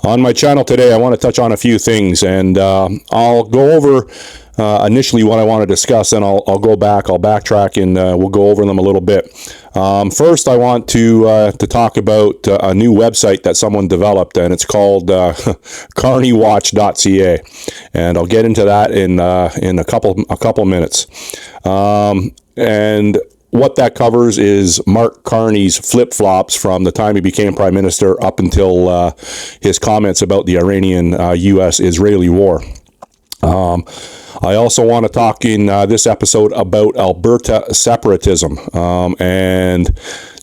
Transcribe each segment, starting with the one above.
On my channel today, I want to touch on a few things, and I'll go over initially what I want to discuss, and I'll backtrack, and we'll go over them a little bit. First, I want to talk about a new website that someone developed, and it's called carneywatch.ca, and I'll get into that in a couple minutes. And what that covers is Mark Carney's flip-flops from the time he became Prime Minister up until his comments about the Iranian-U.S.-Israeli war. I also want to talk in this episode about Alberta separatism and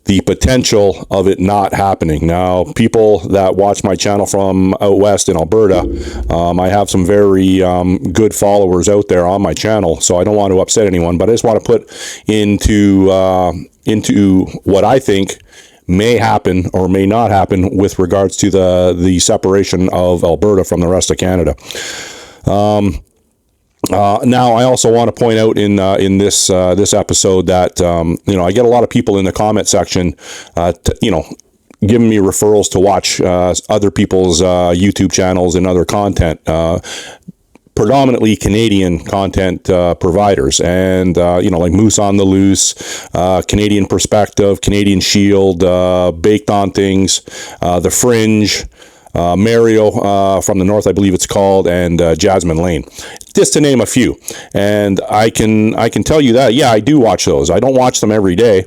the potential of it not happening. Now, people that watch my channel from out west in Alberta, I have some very good followers out there on my channel, so I don't want to upset anyone, but I just want to put into what I think may happen or may not happen with regards to the separation of Alberta from the rest of Canada. Now, I also want to point out in this episode that I get a lot of people in the comment section, giving me referrals to watch other people's YouTube channels and other content, predominantly Canadian content providers, and like Moose on the Loose, Canadian Perspective, Canadian Shield, Baked on Things, The Fringe, Mario from the North, I believe it's called, and Jasmine Lane, just to name a few. And I can tell you that, yeah, I do watch those. I don't watch them every day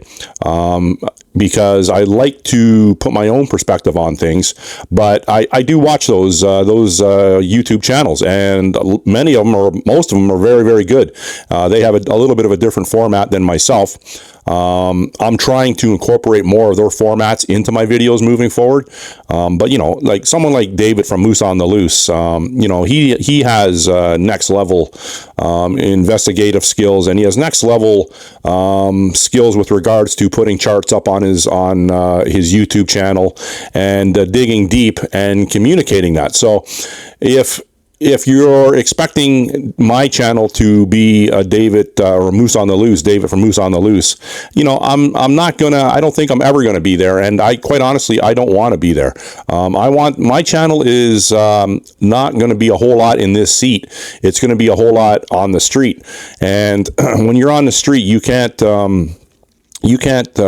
because I like to put my own perspective on things, but I do watch those YouTube channels, and many of them, or most of them, are very, very good. They have a little bit of a different format than myself. I'm trying to incorporate more of their formats into my videos moving forward. But like someone like David from Moose on the Loose, he has next level investigative skills, and he has next level skills with regards to putting charts up on his YouTube channel and digging deep and communicating that. So if you're expecting my channel to be David or Moose on the Loose, David from Moose on the Loose, I'm not gonna. I don't think I'm ever gonna be there, and quite honestly, I don't want to be there. My channel is not going to be a whole lot in this seat. It's going to be a whole lot on the street, and when you're on the street, you can't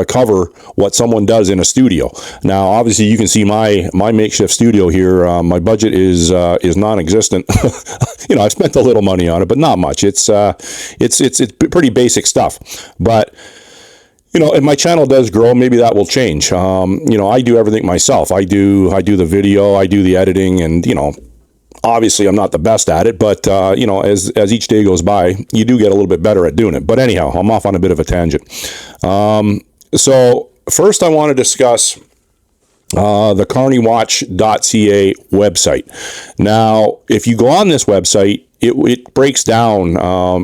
cover what someone does in a studio. Now, obviously, you can see my makeshift studio here. My budget is non-existent. I've spent a little money on it, but not much. It's pretty basic stuff. But if my channel does grow, maybe that will change. I do everything myself. I do the video, I do the editing, and obviously, I'm not the best at it, but, as each day goes by, you do get a little bit better at doing it. But anyhow, I'm off on a bit of a tangent. So first I want to discuss the carneywatch.ca website. Now, if you go on this website, it breaks down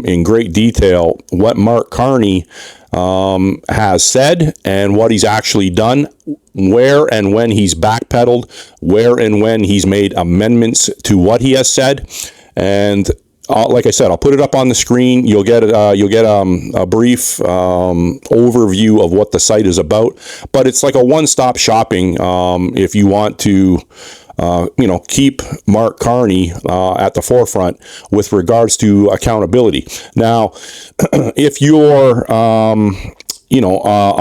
in great detail what Mark Carney has said and what he's actually done, where and when he's backpedaled, where and when he's made amendments to what he has said. And like I said, I'll put it up on the screen. You'll get a brief overview of what the site is about, but it's like a one-stop shopping if you want to keep Mark Carney at the forefront with regards to accountability. Now, if you're a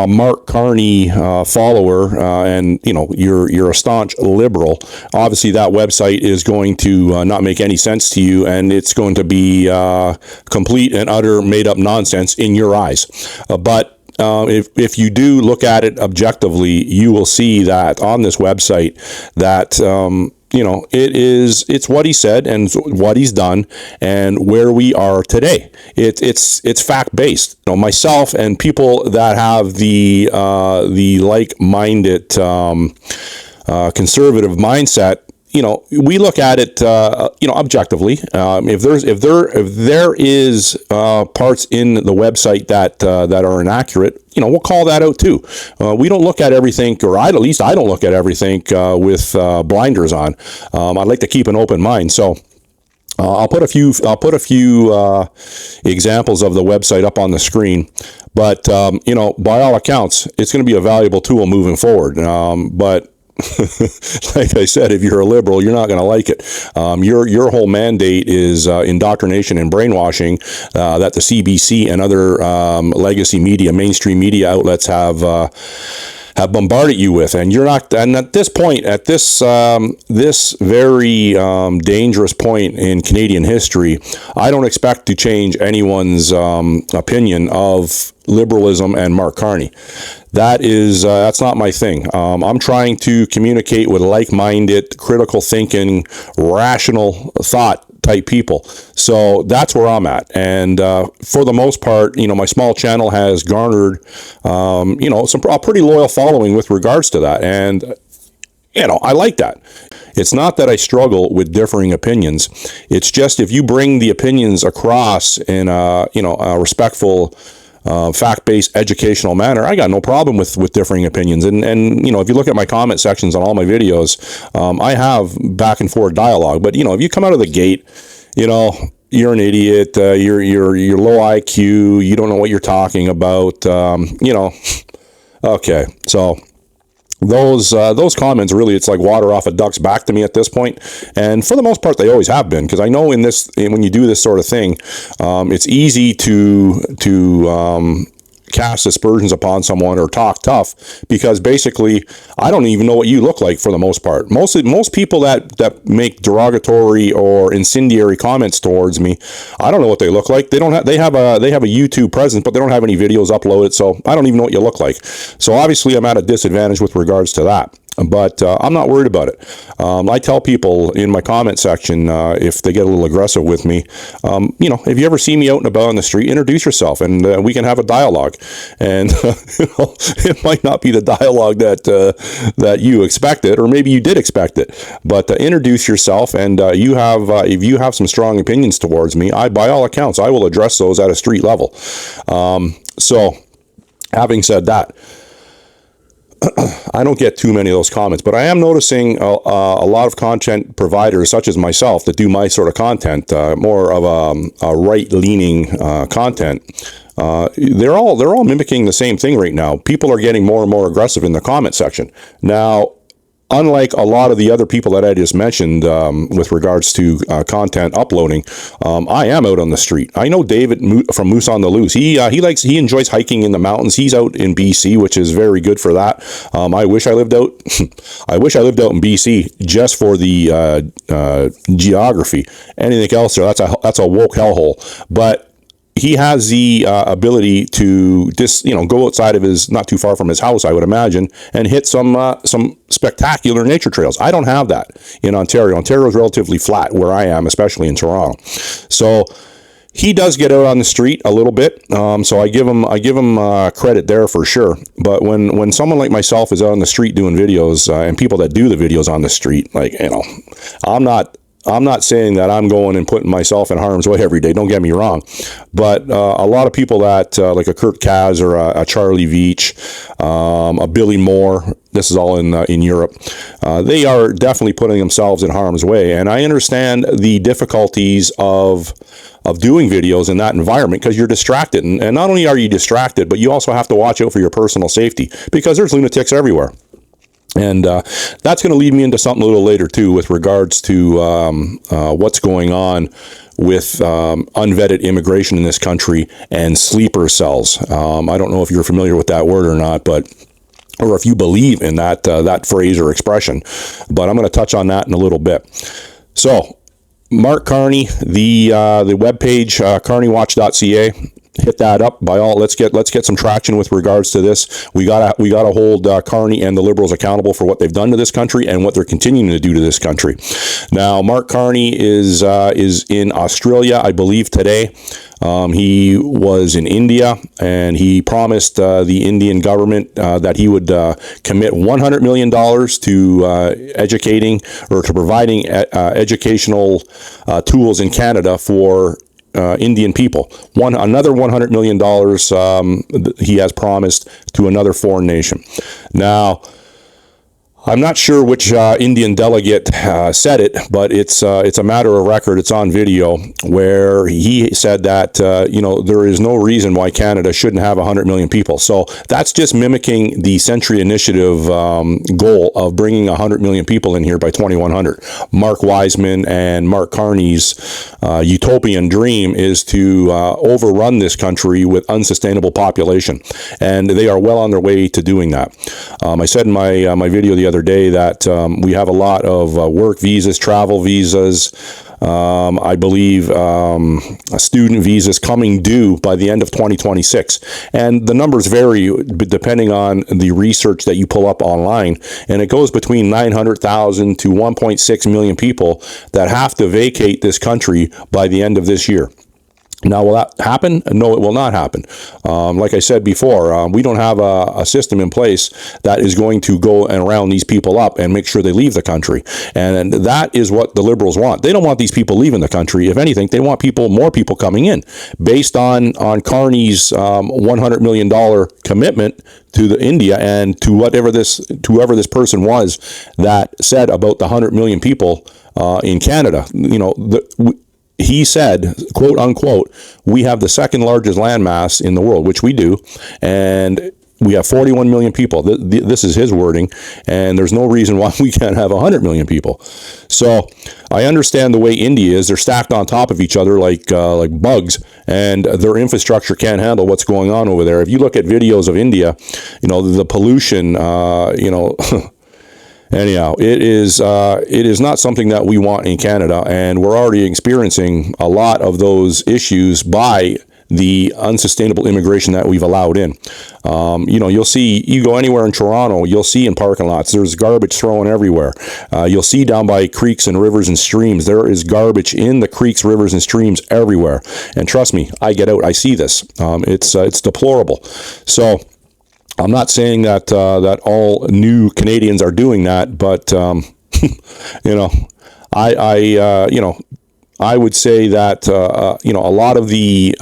Mark Carney follower, and you're a staunch liberal, obviously that website is going to not make any sense to you, and it's going to be complete and utter made-up nonsense in your eyes. But if you do look at it objectively, you will see that on this website that it's what he said and what he's done and where we are today. It's fact-based. Myself and people that have the like-minded conservative mindset, we look at it, objectively. If there is parts in the website that are inaccurate, we'll call that out too. We don't look at everything, or at least I don't look at everything with blinders on. I'd like to keep an open mind. So I'll put a few examples of the website up on the screen. But by all accounts, it's going to be a valuable tool moving forward. But like I said, if you're a liberal, you're not going to like it. Your whole mandate is indoctrination and brainwashing that the CBC and other legacy media, mainstream media outlets have bombarded you with, and you're not. And at this point, at this very dangerous point in Canadian history, I don't expect to change anyone's opinion of liberalism and Mark Carney. That's not my thing. I'm trying to communicate with like-minded, critical thinking, rational thought type people. So that's where I'm at. And for the most part, my small channel has garnered, a pretty loyal following with regards to that. And, I like that. It's not that I struggle with differing opinions. It's just if you bring the opinions across in a respectful, fact-based educational manner, I got no problem with differing opinions. And if you look at my comment sections on all my videos, I have back and forth dialogue. But if you come out of the gate, you're an idiot, you're low IQ, you don't know what you're talking about, okay. So those comments, really, it's like water off a duck's back to me at this point. And for the most part, they always have been, because I know when you do this sort of thing, it's easy to cast aspersions upon someone or talk tough, because basically I don't even know what you look like for the most part. Most people that make derogatory or incendiary comments towards me, I don't know what they look like. They have a YouTube presence, but they don't have any videos uploaded, so I don't even know what you look like. So obviously I'm at a disadvantage with regards to that. But I'm not worried about it. I tell people in my comment section, if they get a little aggressive with me, if you ever see me out and about on the street, introduce yourself, and we can have a dialogue. And it might not be the dialogue that you expected, or maybe you did expect it. But introduce yourself, and if you have some strong opinions towards me, by all accounts, I will address those at a street level. So, having said that, I don't get too many of those comments, but I am noticing a lot of content providers, such as myself, that do my sort of content, more of a right-leaning content. They're all mimicking the same thing right now. People are getting more and more aggressive in the comment section. Now, unlike a lot of the other people that I just mentioned with regards to content uploading, I am out on the street. I know David from Moose on the Loose. He enjoys hiking in the mountains. He's out in BC, which is very good for that. I wish I lived out. I wish I lived out in BC just for the geography. Anything else there, that's a woke hellhole. But he has the ability to just, go outside of not too far from his house, I would imagine, and hit some spectacular nature trails. I don't have that in Ontario. Ontario is relatively flat where I am, especially in Toronto. So he does get out on the street a little bit. So I give him credit there for sure. But when someone like myself is out on the street doing videos, and people that do the videos on the street, I'm not saying that I'm going and putting myself in harm's way every day. Don't get me wrong. But a lot of people that, like a Kurt Kaz or a Charlie Veach, a Billy Moore, this is all in Europe, they are definitely putting themselves in harm's way. And I understand the difficulties of doing videos in that environment, because you're distracted. And not only are you distracted, but you also have to watch out for your personal safety, because there's lunatics everywhere. And that's going to lead me into something a little later, too, with regards to what's going on with unvetted immigration in this country and sleeper cells. I don't know if you're familiar with that word or not, or if you believe in that phrase or expression. But I'm going to touch on that in a little bit. So, Mark Carney, the webpage, carneywatch.ca. Hit that up by all. Let's get some traction with regards to this. We gotta hold Carney and the Liberals accountable for what they've done to this country and what they're continuing to do to this country. Now, Mark Carney is in Australia, I believe, today. He was in India, and he promised the Indian government that he would commit $100 million to educating or to providing educational tools in Canada for Indian people. Another $100 million he has promised to another foreign nation. Now, I'm not sure which Indian delegate said it, but it's a matter of record. It's on video where he said that there is no reason why Canada shouldn't have 100 million people. So that's just mimicking the Century Initiative goal of bringing 100 million people in here by 2100. Mark Wiseman and Mark Carney's utopian dream is to overrun this country with unsustainable population, and they are well on their way to doing that. I said in my video the other day that we have a lot of work visas, travel visas, I believe student visas coming due by the end of 2026. And the numbers vary depending on the research that you pull up online. And it goes between 900,000 to 1.6 million people that have to vacate this country by the end of this year. Now, will that happen? No, it will not happen. Like I said before, we don't have a system in place that is going to go and round these people up and make sure they leave the country. And that is what the Liberals want. They don't want these people leaving the country. If anything, they want more people coming in. Based on Carney's $100 million commitment to India and to whoever this person was that said about the 100 million people in Canada, he said, quote unquote, we have the second largest landmass in the world, which we do, and we have 41 million people. This is his wording, and there's no reason why we can't have 100 million people. So I understand the way India is. They're stacked on top of each other like bugs, and their infrastructure can't handle what's going on over there. If you look at videos of India, the pollution, anyhow, it is not something that we want in Canada, and we're already experiencing a lot of those issues by the unsustainable immigration that we've allowed in. You'll see, you go anywhere in Toronto, you'll see in parking lots, there's garbage thrown everywhere. You'll see down by creeks and rivers and streams, there is garbage in the creeks, rivers, and streams everywhere. And trust me, I get out, I see this. It's deplorable. So I'm not saying that all new Canadians are doing that, but I would say that a lot of the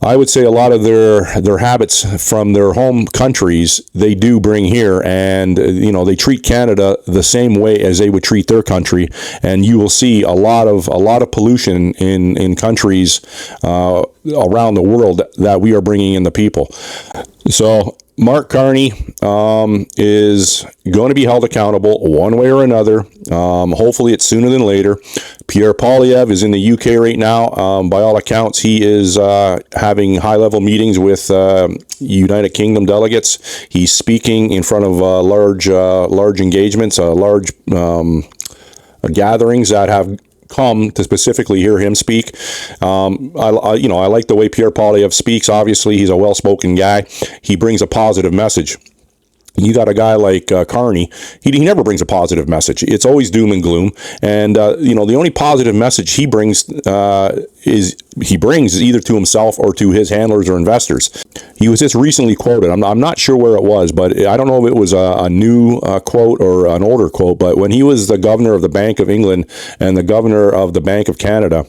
I would say a lot of their habits from their home countries they do bring here, and they treat Canada the same way as they would treat their country, and you will see a lot of pollution in countries around the world that we are bringing in the people. So Mark Carney is going to be held accountable one way or another. Hopefully it's sooner than later. Pierre Poilievre is in the UK right now. By all accounts, he is having high-level meetings with United Kingdom delegates. He's speaking in front of large engagements, large gatherings that have come to specifically hear him speak. I like the way Pierre Poilievre speaks. Obviously, he's a well-spoken guy. He brings a positive message. You got a guy like Carney, he never brings a positive message. It's always doom and gloom. And, the only positive message he brings is either to himself or to his handlers or investors. He was just recently quoted. I'm not sure where it was, but I don't know if it was a new quote or an older quote, but when he was the governor of the Bank of England and the governor of the Bank of Canada,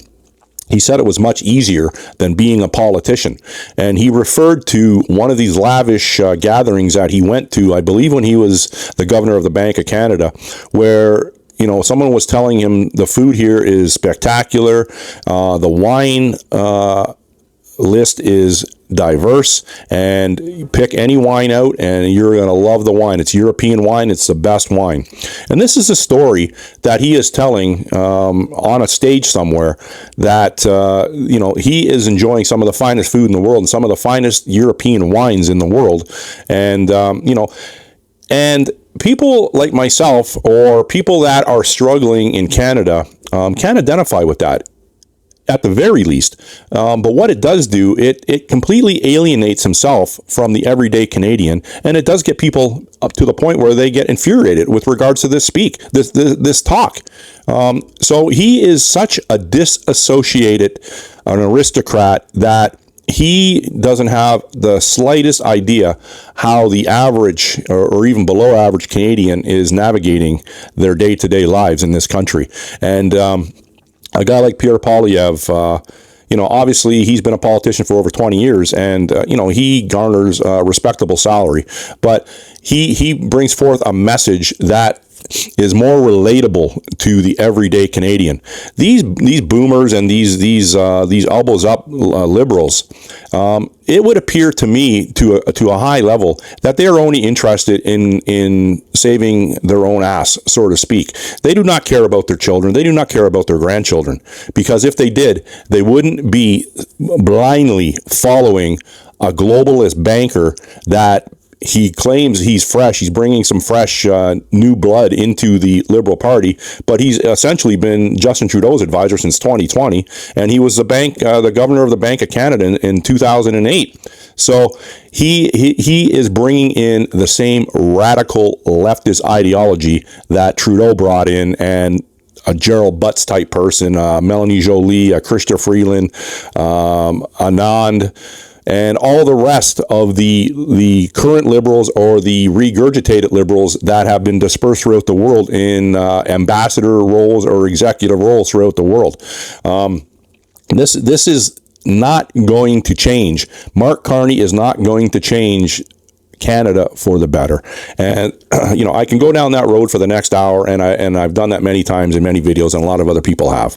he said it was much easier than being a politician. And he referred to one of these lavish gatherings that he went to, I believe when he was the governor of the Bank of Canada, where someone was telling him the food here is spectacular, the wine list is diverse, and you pick any wine out and you're going to love the wine. It's European wine. It's the best wine. And this is a story that he is telling on a stage somewhere that, he is enjoying some of the finest food in the world and some of the finest European wines in the world. And, and people like myself or people that are struggling in Canada can identify with that, at the very least. But what it does do, it completely alienates himself from the everyday Canadian, and it does get people up to the point where they get infuriated with regards to this talk. So he is such a disassociated, an aristocrat, that he doesn't have the slightest idea how the average or even below average Canadian is navigating their day-to-day lives in this country. And a guy like Pierre Poilievre, obviously he's been a politician for over 20 years, and, he garners a respectable salary. But he brings forth a message that is more relatable to the everyday Canadian. These boomers and these elbows up liberals, it would appear to me to a high level that they are only interested in saving their own ass, so to speak. They do not care about their children. They do not care about their grandchildren, because if they did, they wouldn't be blindly following a globalist banker that he claims he's fresh. He's bringing some fresh new blood into the Liberal Party, but he's essentially been Justin Trudeau's advisor since 2020, and he was the governor of the Bank of Canada in 2008. So he is bringing in the same radical leftist ideology that Trudeau brought in, and a Gerald Butts type person, Melanie Joly, Chrystia Freeland, Anand, and all the rest of the current liberals or the regurgitated liberals that have been dispersed throughout the world in ambassador roles or executive roles throughout the world. This is not going to change. Mark Carney is not going to change Canada for the better. And I can go down that road for the next hour, and I've done that many times in many videos, and a lot of other people have.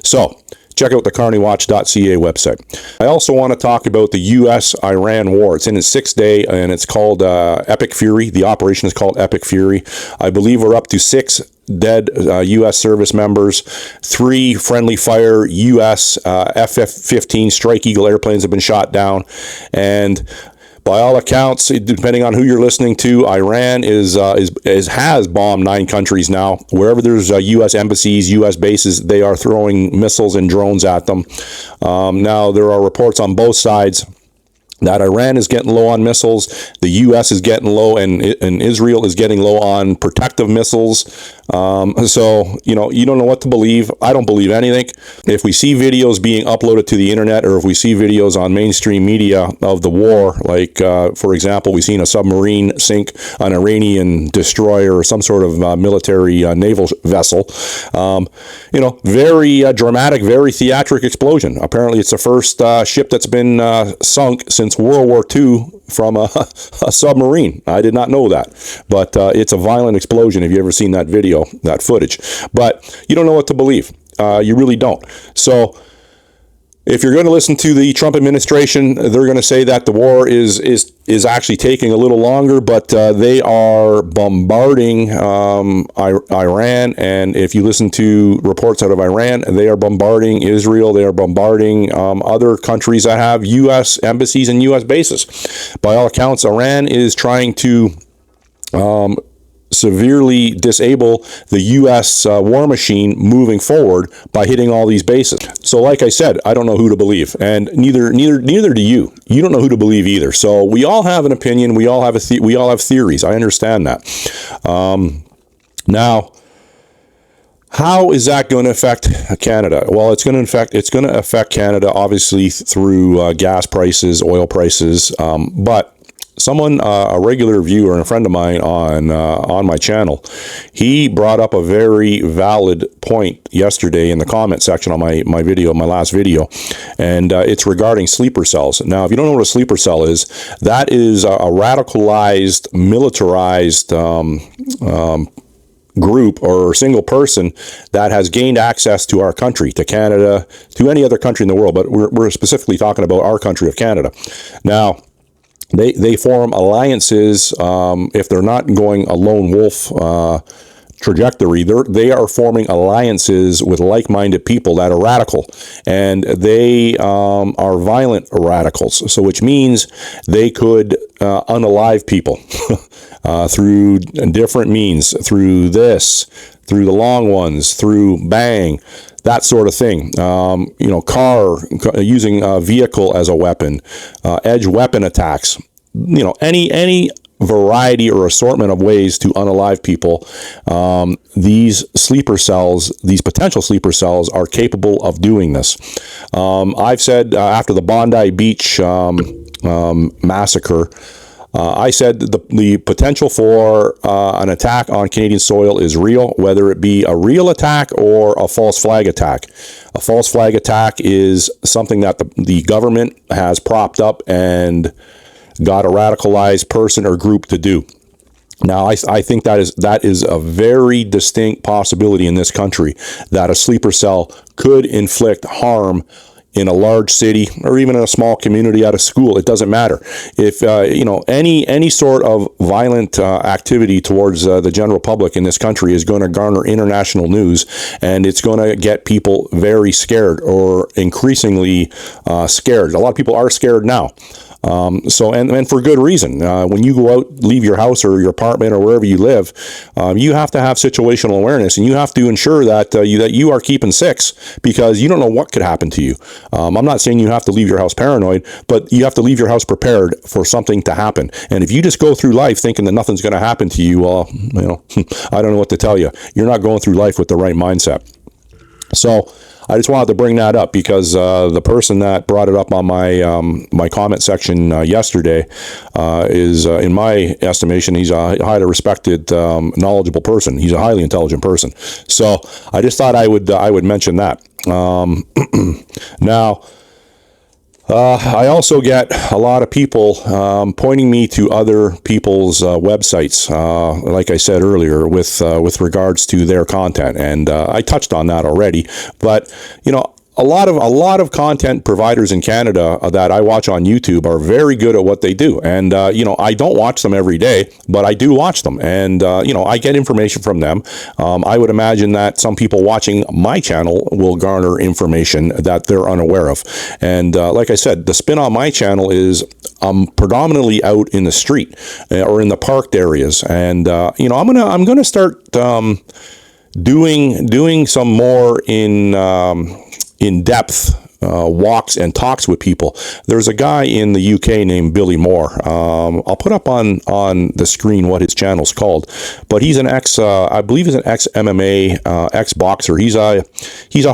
So check out the carneywatch.ca website. I also want to talk about the U.S.-Iran war. It's in its 6th day, and it's called Epic Fury. The operation is called Epic Fury. I believe we're up to 6 dead U.S. service members. 3 friendly fire U.S. F-15 Strike Eagle airplanes have been shot down. And by all accounts, depending on who you're listening to, Iran has bombed 9 countries now. Wherever there's U.S. embassies, U.S. bases, they are throwing missiles and drones at them. Now, there are reports on both sides that Iran is getting low on missiles, the U.S. is getting low, and Israel is getting low on protective missiles. So, you don't know what to believe. I don't believe anything. If we see videos being uploaded to the internet, or if we see videos on mainstream media of the war, like, for example, we've seen a submarine sink an Iranian destroyer or some sort of military naval vessel, very dramatic, very theatric explosion. Apparently, it's the first ship that's been sunk since World War II from a submarine. I did not know that, but it's a violent explosion. Have you ever seen that video, that footage? But you don't know what to believe. You really don't. So if you're going to listen to the Trump administration, they're going to say that the war is actually taking a little longer, but they are bombarding Iran. And if you listen to reports out of Iran, they are bombarding Israel. They are bombarding other countries that have U.S. embassies and U.S. bases. By all accounts, Iran is trying to severely disable the U.S. war machine moving forward by hitting all these bases. So, like I said, I don't know who to believe, and neither do you. You don't know who to believe either. So we all have an opinion. We all have we all have theories. I understand that. Now, how is that going to affect Canada? Well, it's going to affect Canada obviously through gas prices, oil prices, but someone, a regular viewer and a friend of mine on my channel, he brought up a very valid point yesterday in the comment section on my last video, and it's regarding sleeper cells. Now, if you don't know what a sleeper cell is, that is a radicalized, militarized group or single person that has gained access to our country, to Canada, to any other country in the world, but we're specifically talking about our country of Canada. Now, they form alliances. If they're not going a lone wolf trajectory, they are forming alliances with like-minded people that are radical, and they are violent radicals. So, which means they could unalive people through different means, through the long ones, through bang, that sort of thing. Using a vehicle as a weapon, edge weapon attacks, any variety or assortment of ways to unalive people. These sleeper cells, these potential sleeper cells, are capable of doing this. I've said after the Bondi Beach massacre, I said the potential for an attack on Canadian soil is real, whether it be a real attack or a false flag attack. A false flag attack is something that the government has propped up and got a radicalized person or group to do. Now, I think that is a very distinct possibility in this country, that a sleeper cell could inflict harm in a large city or even in a small community at a school. It doesn't matter. If any sort of violent activity towards the general public in this country is going to garner international news, and it's going to get people very scared, or increasingly scared. A lot of people are scared now. And for good reason. When you go out, leave your house or your apartment or wherever you live, you have to have situational awareness, and you have to ensure that you are keeping six, because you don't know what could happen to you. I'm not saying you have to leave your house paranoid, but you have to leave your house prepared for something to happen. And if you just go through life thinking that nothing's going to happen to you, well, I don't know what to tell you. You're not going through life with the right mindset. So I just wanted to bring that up, because the person that brought it up on my comment section yesterday is, in my estimation, he's a highly respected, knowledgeable person. He's a highly intelligent person. So I just thought I would mention that. Now, I also get a lot of people pointing me to other people's websites, like I said earlier, with regards to their content, and I touched on that already. But a lot of content providers in Canada that I watch on YouTube are very good at what they do. And, I don't watch them every day, but I do watch them. And, I get information from them. I would imagine that some people watching my channel will garner information that they're unaware of. And like I said, the spin on my channel is predominantly out in the street or in the parked areas. And, I'm going to start doing some more in-depth walks and talks with people. There's a guy in the UK named Billy Moore. I'll put up on the screen what his channel's called, but he's an I believe he's an ex-MMA, ex-boxer. He's a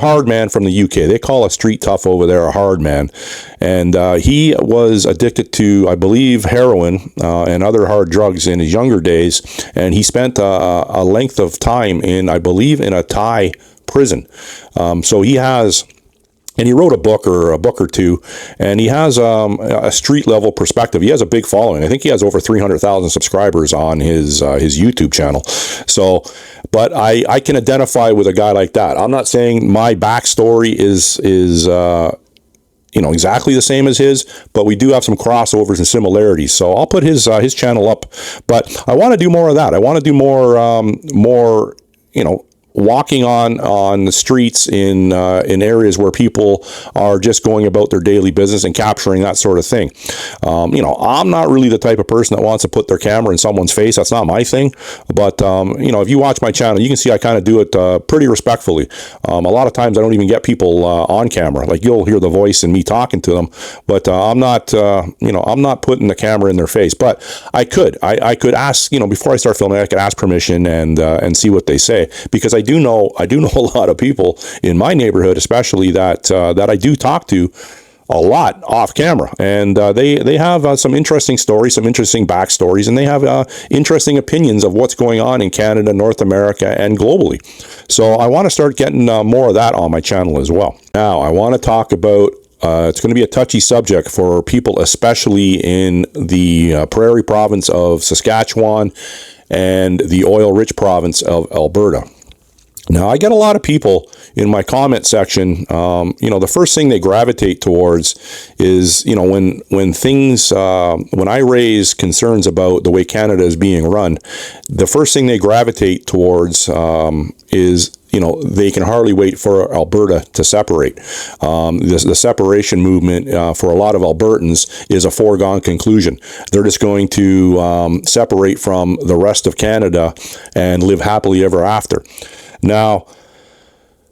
hard man from the UK. They call a street tough over there a hard man. And he was addicted to, I believe, heroin and other hard drugs in his younger days. And he spent a length of time I believe, in a Thai prison. So he has, and he wrote a book or two, and he has a street level perspective. He has a big following. I think he has over 300,000 subscribers on his YouTube channel. So, but I can identify with a guy like that. I'm not saying my backstory is exactly the same as his, but we do have some crossovers and similarities. So I'll put his channel up. But I want to do more of that. I want to do more walking on the streets in areas where people are just going about their daily business and capturing that sort of thing. I'm not really the type of person that wants to put their camera in someone's face. That's not my thing. But if you watch my channel, you can see I kind of do it pretty respectfully. A lot of times I don't even get people on camera. Like, you'll hear the voice and me talking to them, but I'm not putting the camera in their face. But I could ask, before I start filming, I could ask permission and see what they say, because I do know a lot of people in my neighborhood, especially that I do talk to a lot off camera, and they have some interesting stories, some interesting backstories, and they have interesting opinions of what's going on in Canada, North America, and globally. So I want to start getting more of that on my channel as well. Now, I want to talk about it's going to be a touchy subject for people, especially in the prairie province of Saskatchewan and the oil-rich province of Alberta. Now, I get a lot of people in my comment section, the first thing they gravitate towards is, when I raise concerns about the way Canada is being run, the first thing they gravitate towards is, they can hardly wait for Alberta to separate. The separation movement for a lot of Albertans is a foregone conclusion. They're just going to separate from the rest of Canada and live happily ever after. Now,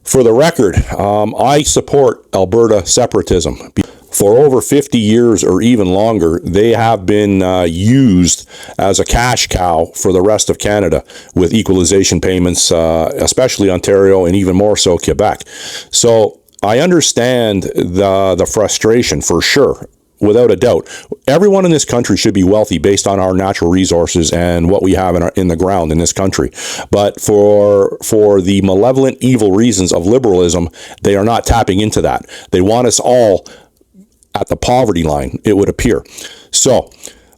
for the record, I support Alberta separatism. For over 50 years or even longer, they have been used as a cash cow for the rest of Canada with equalization payments, especially Ontario and even more so Quebec. So I understand the frustration for sure. Without a doubt, everyone in this country should be wealthy based on our natural resources and what we have in the ground in this country. But for the malevolent, evil reasons of liberalism, they are not tapping into that. They want us all at the poverty line, it would appear. So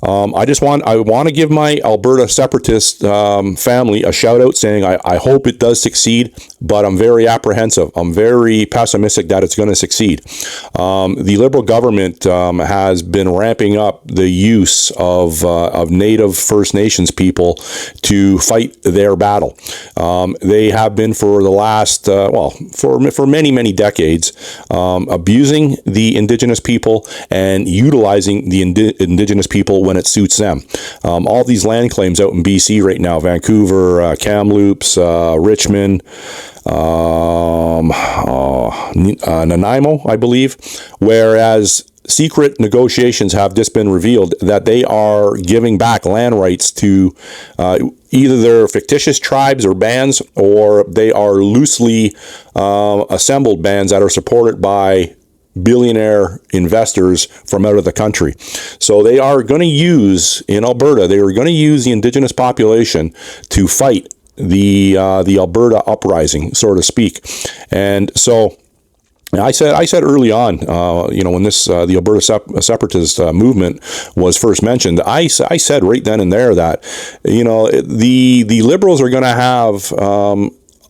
I want to give my Alberta Separatist family a shout out, saying I hope it does succeed, but I'm very apprehensive. I'm very pessimistic that it's going to succeed. The Liberal government has been ramping up the use of Native First Nations people to fight their battle. They have been for the last, for many decades, abusing the Indigenous people and utilizing the Indigenous people when it suits them. All these land claims out in BC right now, Vancouver, Kamloops, Richmond, Nanaimo, I believe, whereas secret negotiations have just been revealed that they are giving back land rights to either their fictitious tribes or bands, or they are loosely assembled bands that are supported by billionaire investors from out of the country. So they are going to use, in Alberta, they are going to use the Indigenous population to fight the Alberta uprising, so to speak. And so I said early on, when this the Alberta separatist movement was first mentioned, I said right then and there that the Liberals are going to have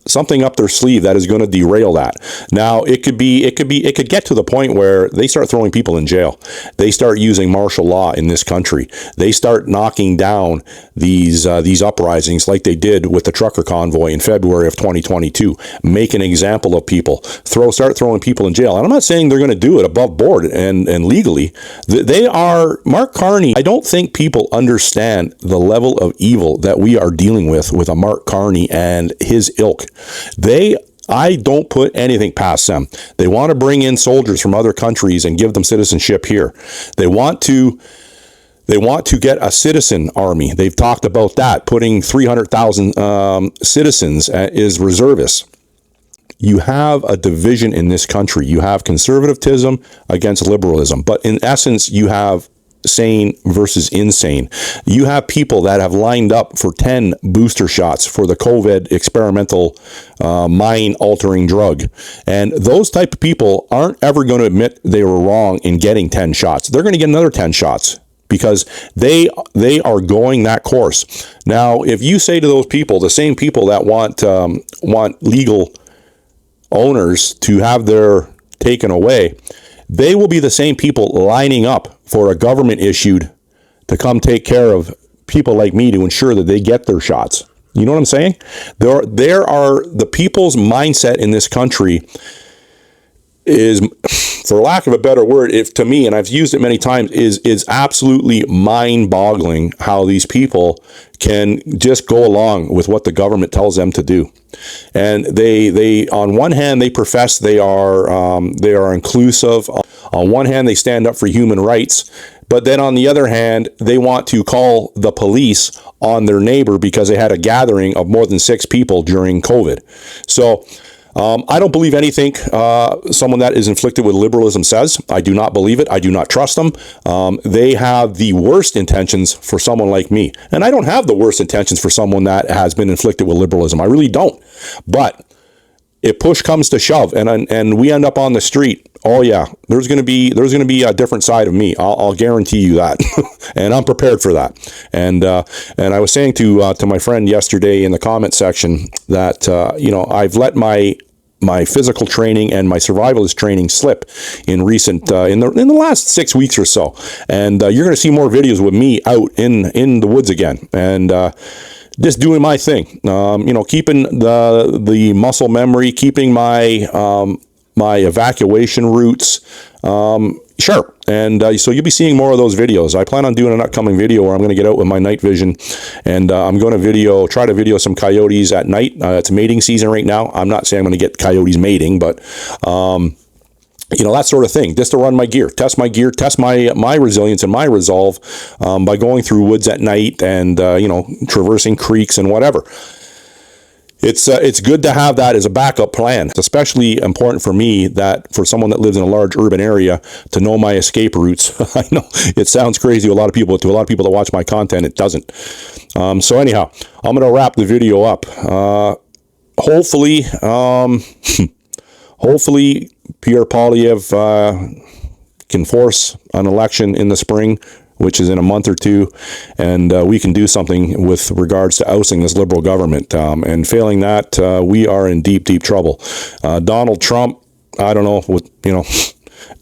something up their sleeve that is going to derail that. Now, it could get to the point where they start throwing people in jail. They start using martial law in this country. They start knocking down these uprisings like they did with the trucker convoy in February of 2022. Make an example of people. Start throwing people in jail. And I'm not saying they're going to do it above board and legally. They are, Mark Carney. I don't think people understand the level of evil that we are dealing with a Mark Carney and his ilk. I don't put anything past them. They want to bring in soldiers from other countries and give them citizenship here. They want to get a citizen army. They've talked about that, putting 300,000 citizens as reservists. You have a division in this country. You have conservatism against liberalism, but in essence, you have sane versus insane. You have people that have lined up for 10 booster shots for the COVID experimental mind-altering drug. And those type of people aren't ever going to admit they were wrong in getting 10 shots. They're going to get another 10 shots because they are going that course. Now, if you say to those people, the same people that want legal owners to have their taken away, they will be the same people lining up for a government issued to come take care of people like me to ensure that they get their shots. You know what I'm saying? There are the people's mindset in this country is, for lack of a better word, if to me, and I've used it many times, is absolutely mind-boggling how these people can just go along with what the government tells them to do. And they on one hand, they profess they are inclusive. On one hand, they stand up for human rights. But then on the other hand, they want to call the police on their neighbor because they had a gathering of more than 6 people during COVID. So I don't believe anything someone that is inflicted with liberalism says. I do not believe it. I do not trust them. They have the worst intentions for someone like me. And I don't have the worst intentions for someone that has been inflicted with liberalism. I really don't. But if push comes to shove and we end up on the street, oh yeah, there's going to be a different side of me. I'll guarantee you that. And I'm prepared for that. And I was saying to my friend yesterday in the comment section that I've let my physical training and my survivalist training slip in recent in the last 6 weeks or so. And you're going to see more videos with me out in the woods again. And just doing my thing, keeping the muscle memory, keeping my evacuation routes sharp. And so you'll be seeing more of those videos. I plan on doing an upcoming video where I'm going to get out with my night vision, and I'm going to try to video some coyotes at night. It's mating season right now. I'm not saying I'm going to get coyotes mating, but that sort of thing, just to run my gear, test my resilience and my resolve by going through woods at night and, traversing creeks and whatever. It's good to have that as a backup plan. It's especially important for me that for someone that lives in a large urban area to know my escape routes. I know it sounds crazy to a lot of people. To a lot of people that watch my content, it doesn't. So anyhow, I'm going to wrap the video up. Hopefully, Pierre Poilievre can force an election in the spring which is in a month or two, and we can do something with regards to ousting this Liberal government. And failing that, we are in deep, deep trouble. Donald Trump, I don't know what,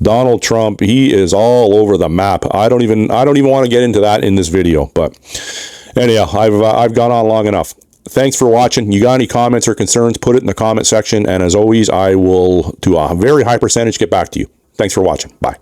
Donald Trump, he is all over the map. I don't even want to get into that in this video, but anyhow, I've gone on long enough. Thanks for watching. You got any comments or concerns, put it in the comment section, and as always, I will, to a very high percentage, get back to you. Thanks for watching. Bye.